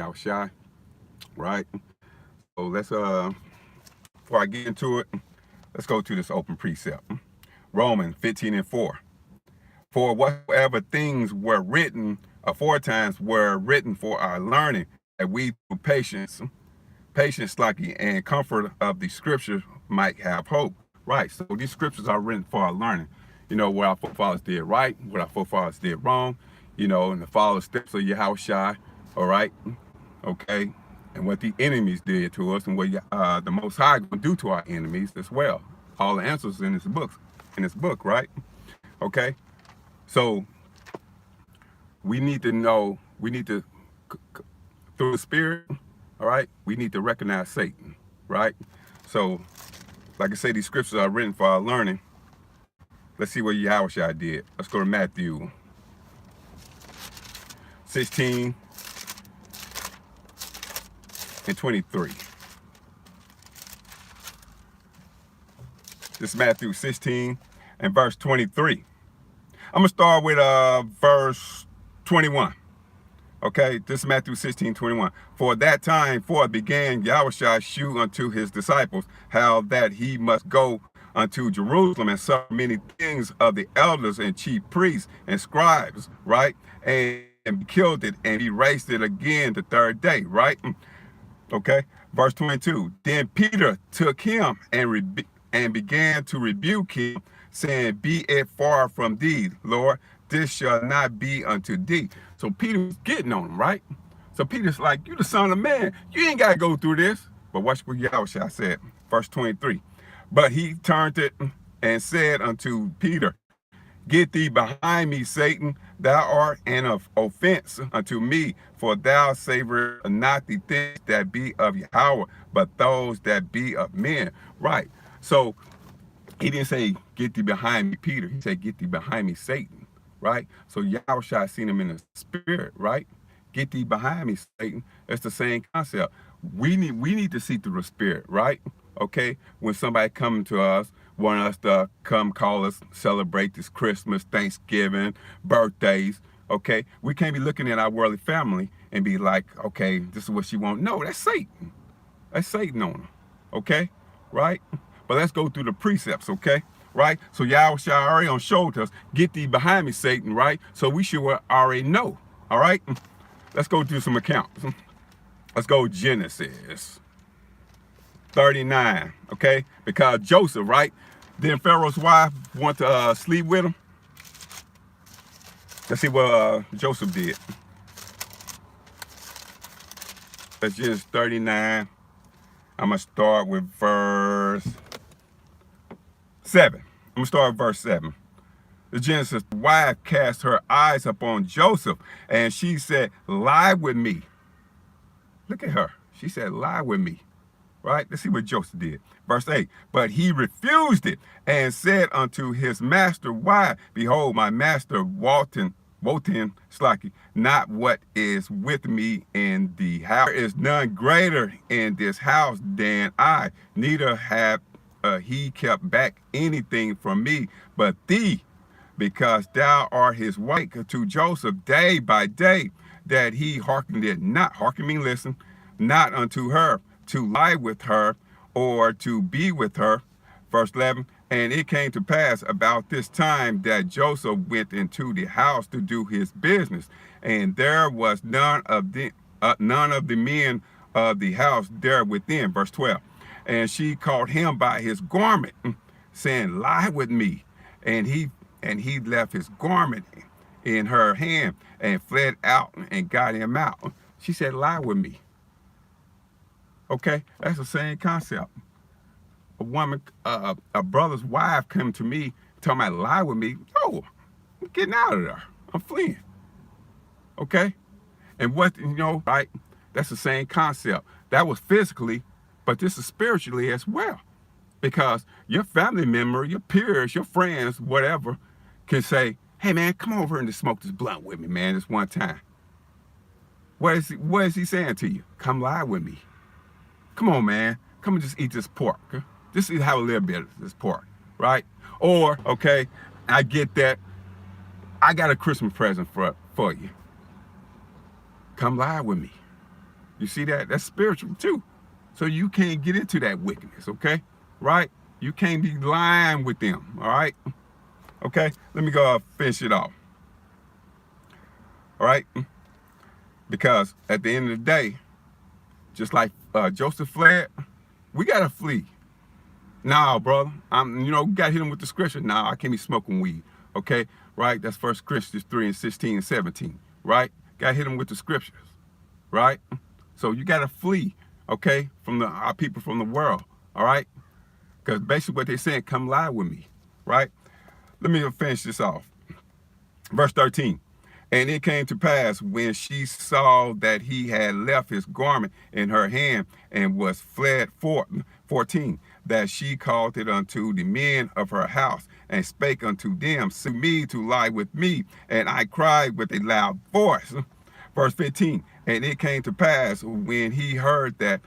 I was shy, right? So let's before I get into it, let's go to this open precept. Romans 15:4. For whatsoever things were written aforetimes were written for our learning, that we through patience, lucky, and comfort of the scriptures might have hope. Right. So these scriptures are written for our learning. You know, what our forefathers did right, what our forefathers did wrong, you know, and the follow steps of Yahushua, all right, okay, and what the enemies did to us and what the Most High going to do to our enemies as well. All the answers in this book, right? Okay, so we need to know, we need to, through the Spirit, all right, we need to recognize Satan, right? So, like I say, these scriptures are written for our learning. Let's see what Yahushua did. Let's go to Matthew 16 and 23. This is Matthew 16 and verse 23. I'm going to start with verse 21. Okay, this is Matthew 16:21. For that time forth began Yahushua shew unto his disciples how that he must go unto Jerusalem and suffer many things of the elders and chief priests and scribes, right? And killed it, and he raised it again the third day, right? Okay, verse 22. Then Peter took him and began to rebuke him, saying, Be it far from thee, Lord, this shall not be unto thee. So Peter was getting on him, right? So Peter's like, you the son of man. You ain't got to go through this. But watch what Yahushua said, verse 23. But he turned it and said unto Peter, Get thee behind me, Satan. Thou art an offense unto me, for thou savorest not the things that be of Yahweh, but those that be of men. Right. So he didn't say, Get thee behind me, Peter. He said, Get thee behind me, Satan. Right? So Yahushua seen him in the spirit, right? Get thee behind me, Satan. It's the same concept. We need to see through the spirit, right? Okay? When somebody coming to us, want us to come call us, celebrate this Christmas, Thanksgiving, birthdays, okay? We can't be looking at our worldly family and be like, okay, this is what she want. No, that's Satan. That's Satan on them, okay? Right? But let's go through the precepts, okay? Right? So Yahushua already showed us, get thee behind me, Satan, right? So we should already know, all right? Let's go do some accounts. Let's go Genesis 39, okay? Because Joseph, right? Then Pharaoh's wife want to sleep with him. Let's see what Joseph did. That's Genesis 39. I'm going to start with verse 7. I'm going to start with verse 7. The Genesis wife cast her eyes upon Joseph, and she said, Lie with me. Look at her. She said, Lie with me. Right? Let's see what Joseph did. Verse 8. But he refused it and said unto his master, Why? Behold, my master Wotan Slaki, not what is with me in the house. There is none greater in this house than I, neither have he kept back anything from me but thee, because thou art his wife to Joseph day by day, that he hearkened it not, hearken mean listen, not unto her, to lie with her or to be with her. Verse 11, and it came to pass about this time that Joseph went into the house to do his business, and there was none of the men of the house there within. Verse 12, and she caught him by his garment, saying, Lie with me. And he left his garment in her hand and fled out and got him out. She said, Lie with me. Okay, that's the same concept. A woman, a brother's wife come to me, talking about lie with me. Oh, I'm getting out of there. I'm fleeing. Okay? And what, right? That's the same concept. That was physically, but this is spiritually as well. Because your family member, your peers, your friends, whatever, can say, Hey man, come over and just smoke this blunt with me, man, this one time. What is he saying to you? Come lie with me. Come on, man. Come and just eat this pork. Just have a little bit of this pork, right? Or, okay, I get that. I got a Christmas present for you. Come lie with me. You see that? That's spiritual too. So you can't get into that wickedness, okay? Right? You can't be lying with them, all right? Okay? Let me go finish it off. All right? Because at the end of the day, just like Joseph fled, we got to flee. Nah, brother. We got to hit him with the scripture. Nah, I can't be smoking weed, okay? Right? That's 1 Corinthians 3 and 16 and 17, right? Got to hit him with the scriptures, right? So you got to flee, okay, from our people from the world, all right? Because basically what they're saying, come lie with me, right? Let me finish this off. Verse 13. And it came to pass when she saw that he had left his garment in her hand and was fled 14, that she called it unto the men of her house and spake unto them, send me to lie with me. And I cried with a loud voice. Verse 15. And it came to pass when he heard that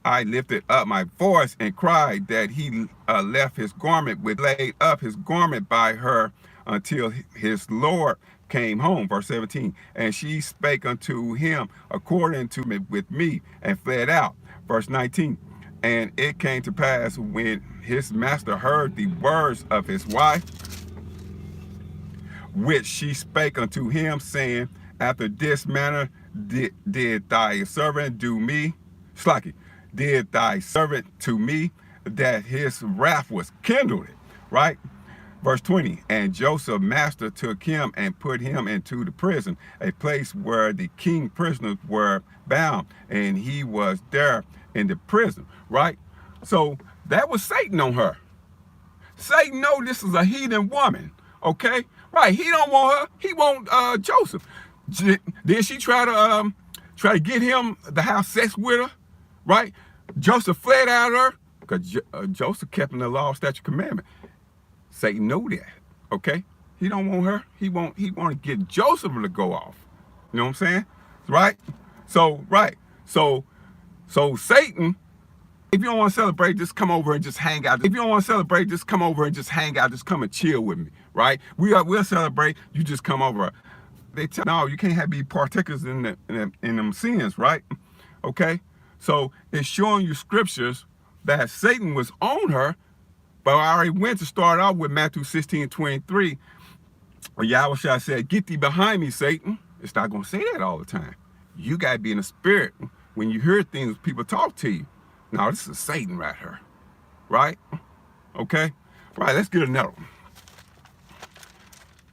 I lifted up my voice and cried, that he left his garment, laid up his garment by her until his Lord came home. Verse 17. And she spake unto him according to me with me, and fled out. Verse 19. And it came to pass when his master heard the words of his wife, which she spake unto him, saying, after this manner did thy servant do me, Slaki, did thy servant to me, that his wrath was kindled, right? Verse 20, and Joseph master took him and put him into the prison, a place where the king prisoners were bound, and he was there in the prison, right? So that was Satan on her. Satan know this is a heathen woman, okay? Right, he don't want her, he want Joseph. Then she try to get him to have sex with her, right? Joseph fled out of her, because Joseph kept in the law, statute, commandment. Satan knew that, okay? He don't want her. He want to get Joseph to go off. You know what I'm saying? Right? So, right. So Satan, if you don't want to celebrate, just come over and just hang out. If you don't want to celebrate, just come over and just hang out. Just come and chill with me, right? We'll celebrate. You just come over. They tell no, you can't be partakers in them sins, right? Okay? So it's showing you scriptures that Satan was on her. But I already went to start off with Matthew 16:23, where Yahweh said, get thee behind me, Satan. It's not going to say that all the time. You got to be in the spirit when you hear things, people talk to you. Now, this is Satan right here, right? Okay? Right, let's get another one.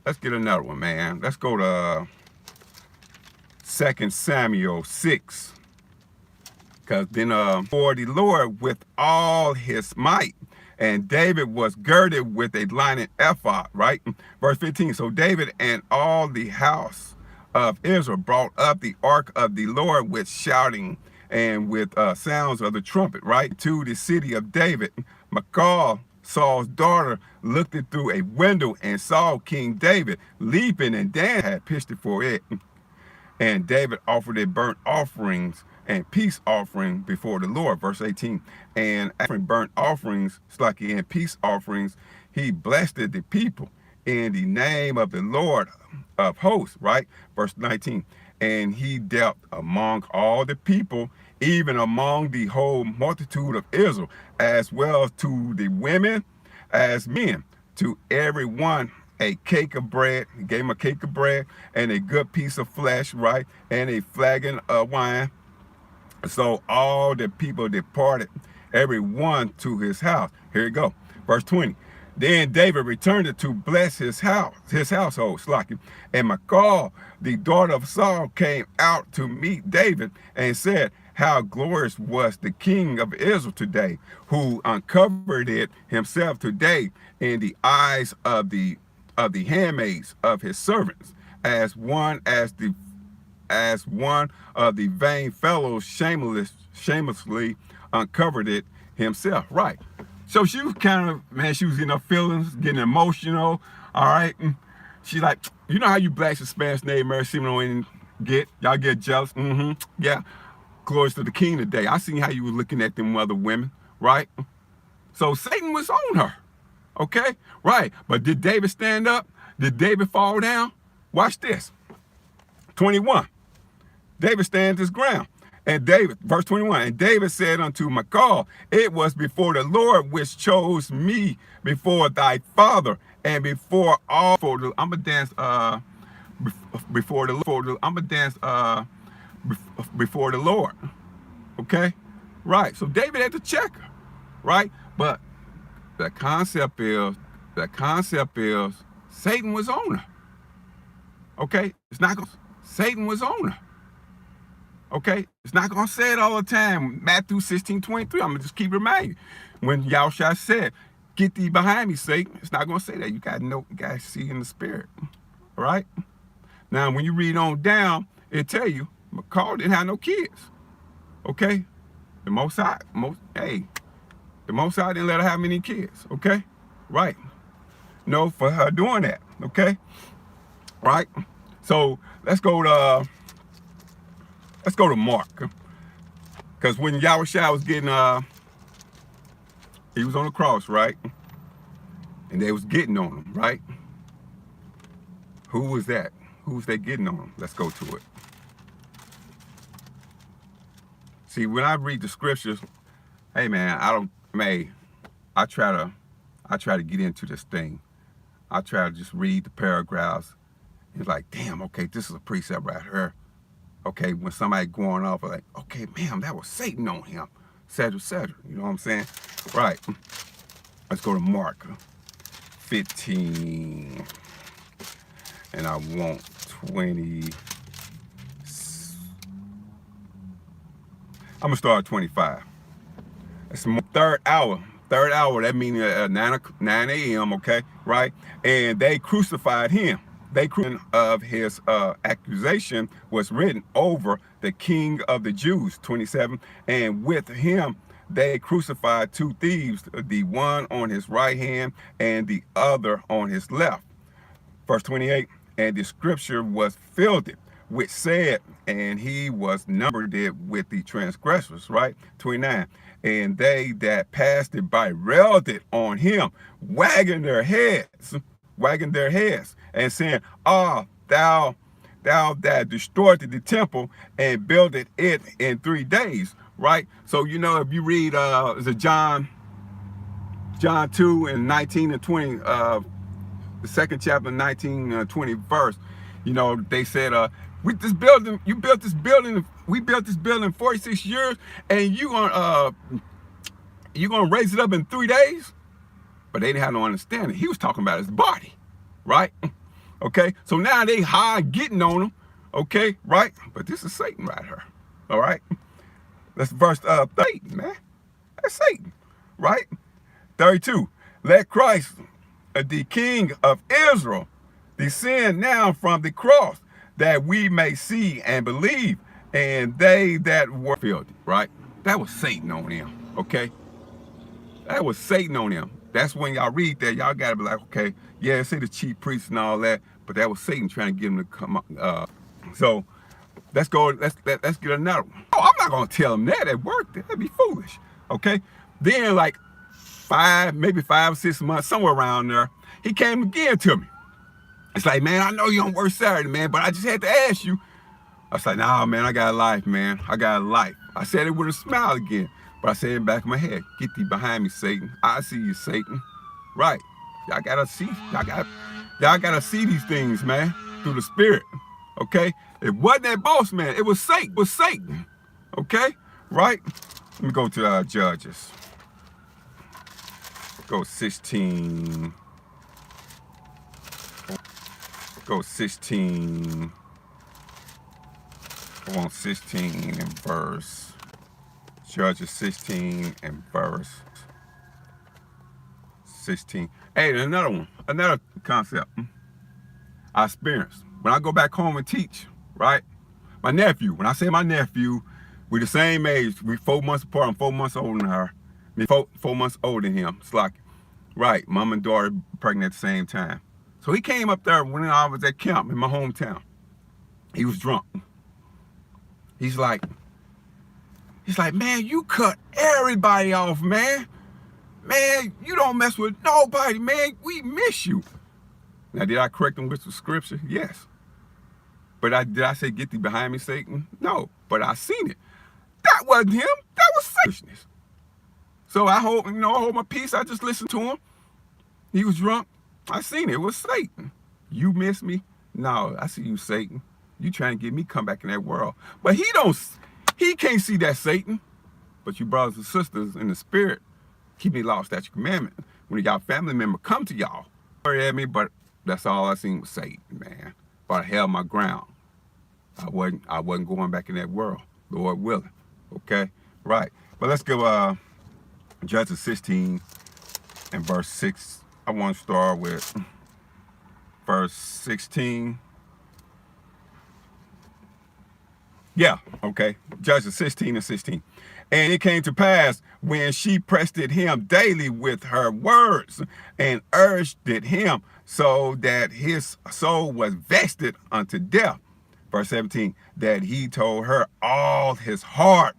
Let's get another one, man. Let's go to 2 Samuel 6. Because then for the Lord with all his might, and David was girded with a linen ephod, right? Verse 15, so David and all the house of Israel brought up the ark of the Lord with shouting and with sounds of the trumpet, right? To the city of David. Michal, Saul's daughter, looked it through a window and saw King David leaping, and Dan had pitched it for it. And David offered a burnt offerings and peace offering before the Lord. Verse 18, and offering burnt offerings, Slaki, and peace offerings, he blessed the people in the name of the Lord of hosts, right? Verse 19, and he dealt among all the people, even among the whole multitude of Israel, as well to the women as men, to every one a cake of bread. He gave him a cake of bread and a good piece of flesh, right? And a flagon of wine. So all the people departed, every one to his house. Here you go. Verse 20. Then David returned to bless his household, Slaki. And Michal, the daughter of Saul, came out to meet David and said, how glorious was the king of Israel today, who uncovered it himself today in the eyes of the handmaids of his servants, as one of the vain fellows shamelessly uncovered it himself. Right. So she was kind of, man, she was in her feelings, getting emotional. All right. And she's like, you know how you blacks and Spanish name Mary Simon y'all get jealous? Mm-hmm. Yeah. Glories to the king today. I seen how you were looking at them other women, right? So Satan was on her. Okay? Right. But did David stand up? Did David fall down? Watch this. 21. David stands his ground. And David, verse 21, and David said unto Michal, it was before the Lord which chose me before thy father and before all. I'm gonna dance before the Lord. I'm gonna dance before the Lord. Okay, right. So David had to check her, right? But the concept is Satan was on her. Okay, it's not gonna. Satan was on her. Okay, it's not gonna say it all the time. Matthew 16:23. I'm gonna just keep reminding you. When Yahushua said, "Get thee behind me, Satan," it's not gonna say that. You gotta know. You gotta see in the spirit. All right. Now, when you read on down, it tell you Michal didn't have no kids. Okay, the Most High, the Most High didn't let her have many kids. Okay, right. No, for her doing that. Okay, right. So let's go to Mark, because when Yahushua was getting he was on the cross, right, and they was getting on him, right. Who was that? Who was they getting on him? Let's go to it. See, when I read the scriptures, hey man, I try to get into this thing. I try to just read the paragraphs. It's like, damn, okay, this is a precept right here. Okay, when somebody going off, like, okay, man, that was Satan on him, etc., etc. You know what I'm saying? Right. Let's go to Mark 15, and I want 20. I'm gonna start at 25. It's the third hour. That means 9 a.m. Okay, right? And they crucified him. Of his accusation was written over the King of the Jews, 27. And with him they crucified two thieves, the one on his right hand and the other on his left. Verse 28. And the scripture was filled, which said, and he was numbered with the transgressors, right? 29. And they that passed it by railed it on him, wagging their heads, and saying, thou that destroyed the temple and builded it in 3 days, right? So, you know, if you read John 2 and 19 and 20, the second chapter, 19 and 20 verse, you know, they said, we built this building 46 years, and you gonna raise it up in 3 days? But they didn't have no understanding. He was talking about his body, right? Okay, so now they hard getting on him, okay, right? But this is Satan right here, all right? That's verse 30, man. That's Satan, right? 32. Let Christ, the King of Israel, descend now from the cross, that we may see and believe, and they that were filled, right? That was Satan on him, okay? That was Satan on him. That's when y'all read that, y'all gotta be like, okay, yeah, say the chief priests and all that, but that was Satan trying to get him to come up. So let's get another one. Oh, I'm not gonna tell him that at work. That'd be foolish, okay? Then like maybe 5 or 6 months, somewhere around there, he came again to me. It's like, man, I know you don't work Saturday, man, but I just had to ask you. I was like, nah, man, I got a life, man. I got a life. I said it with a smile again, but I said in the back of my head, get thee behind me, Satan. I see you, Satan. Right. Y'all gotta see these things, man, through the spirit. Okay? It wasn't that boss man, it was Satan. It was Satan. Okay? Right? Let me go to Judges. Go 16. Go 16. I want 16 and verse. Judges 16 and verse 16. Hey, another one, another concept I experienced. When I go back home and teach, right? My nephew, when I say my nephew, we're the same age. We 4 months apart. I'm 4 months older than her. Me 4 months older than him. It's like, right, mom and daughter pregnant at the same time. So he came up there when I was at camp in my hometown. He was drunk. He's like, man, you cut everybody off, man. Man, you don't mess with nobody, man. We miss you. Now, did I correct him with the scripture? Yes. But did I say, get thee behind me, Satan? No, but I seen it. That wasn't him. That was foolishness. So I hold my peace. I just listened to him. He was drunk. I seen it. It was Satan. You miss me? No, I see you, Satan. You trying to get me come back in that world. But he can't see that Satan. But you brothers and sisters in the spirit, keep me lost at your commandment. When y'all family member come to y'all, sorry at me, but that's all I seen was Satan, man. But I held my ground. I wasn't going back in that world, Lord willing. Okay? Right. But let's go Judges 16 and verse 6. I want to start with verse 16. Yeah, okay. Judges 16 and 16. And it came to pass when she pressed him daily with her words and urged him so that his soul was vested unto death. Verse 17, that he told her all his heart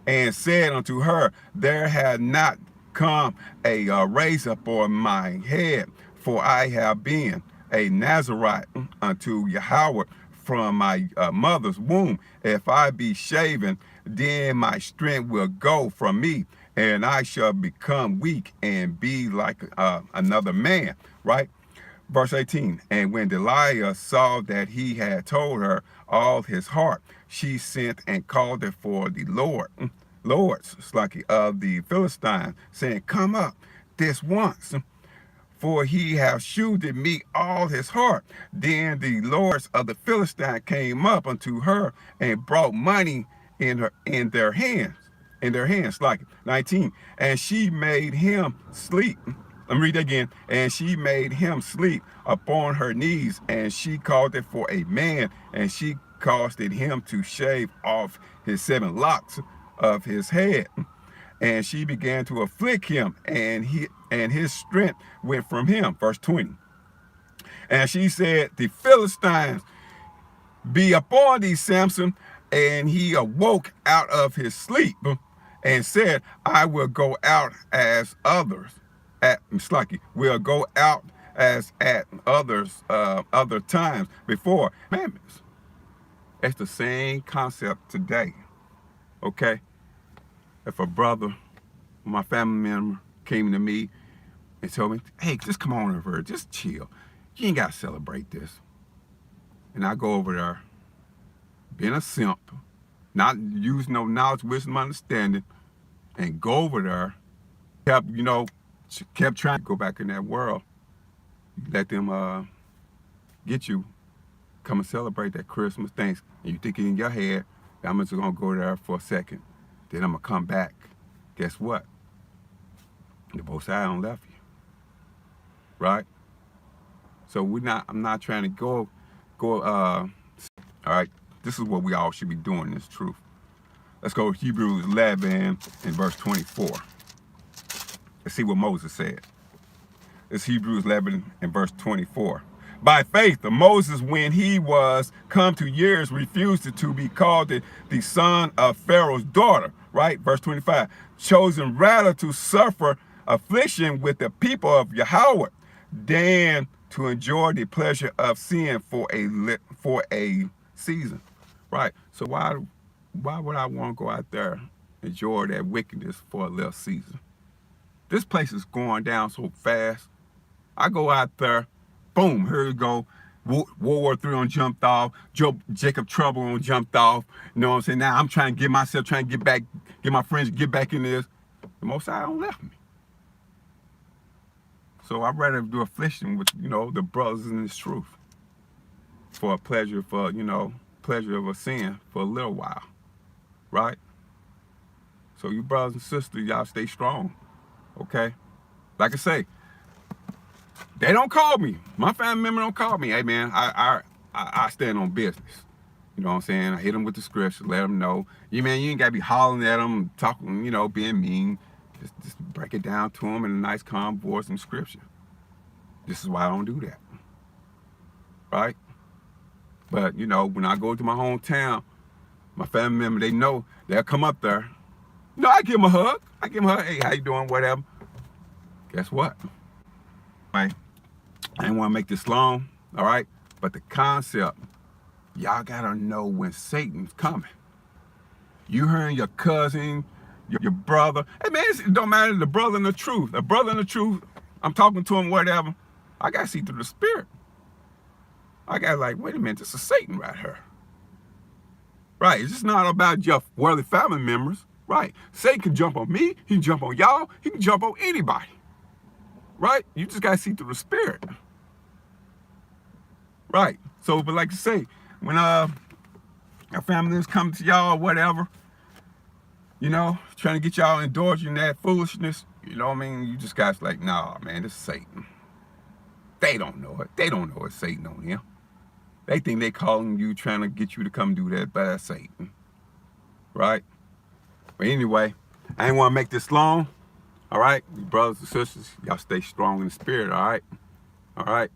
and said unto her, there had not come a razor upon my head, for I have been a Nazarite unto Yahweh from my mother's womb. If I be shaven, then my strength will go from me, and I shall become weak and be like another man. Right? Verse 18, and when Delilah saw that he had told her all his heart, she sent and called it for the lords, of the Philistines, saying, come up this once, for he hath shewed me all his heart. Then the lords of the Philistines came up unto her and brought money in their hands, like 19. And she made him sleep. Let me read that again. And she made him sleep upon her knees, and she called it for a man, and she caused him to shave off his 7 locks of his head. And she began to afflict him, and his strength went from him. Verse 20. And she said, the Philistines be upon thee, Samson. And he awoke out of his sleep and said, I will go out as others. Will go out as at others other times before. Commandments. It's the same concept today. Okay? If a brother, my family member, came to me and told me, hey, just come on over, just chill. You ain't got to celebrate this. And I go over there, being a simp, not using no knowledge, wisdom, understanding, and go over there, kept trying to go back in that world. Let them get you, come and celebrate that Christmas, thanks. And you think in your head, I'm just gonna go there for a second, then I'm gonna come back. Guess what? The Most High don't left you, right? So I'm not trying to go. All right. This is what we all should be doing. This truth. Let's go to Hebrews 11 and verse 24. Let's see what Moses said. It's Hebrews 11 and verse 24. By faith, Moses, when he was come to years, refused to be called the son of Pharaoh's daughter. Right? Verse 25. Chosen rather to suffer affliction with the people of Yahweh than to enjoy the pleasure of sin for a season. Right? So why would I want to go out there and enjoy that wickedness for a little season? This place is going down so fast. I go out there, boom, here we go. World War III on jumped off. Jacob Trouble on jumped off. You know what I'm saying? Now I'm trying to get my friends to get back in this. The Most High don't left me. So I'd rather do affliction with, the brothers in this truth. For a pleasure, pleasure of a sin for a little while. Right? So you brothers and sisters, y'all stay strong. Okay? Like I say, they don't call me. My family member don't call me. Hey man, I stand on business. You know what I'm saying? I hit them with the scripture, let them know. You ain't gotta be hollering at them, talking, being mean. Just break it down to them in a nice, calm voice and scripture. This is why I don't do that. Right? But when I go to my hometown, my family member, they know they'll come up there. I give them a hug. Hey, how you doing? Whatever. Guess what? Right? I didn't want to make this long, all right? But the concept, y'all gotta know when Satan's coming. You hearing your cousin, your brother. Hey man, it don't matter, the brother in the truth. The brother in the truth, I'm talking to him, whatever. I got to see through the spirit. I got like, wait a minute, this is Satan right here. Right, it's just not about your worldly family members. Right, Satan can jump on me, he can jump on y'all, he can jump on anybody. Right, you just got to see through the spirit. Right, so, but like I say, when your family is coming to y'all, whatever, you know, trying to get y'all indulging that foolishness, you know what I mean? You just guys like, nah, man, this is Satan. They don't know it. They don't know it's Satan on here. They think they calling you, trying to get you to come do that, but that's Satan. Right? But anyway, I ain't want to make this long. All right? Brothers and sisters, y'all stay strong in the spirit, all right? All right?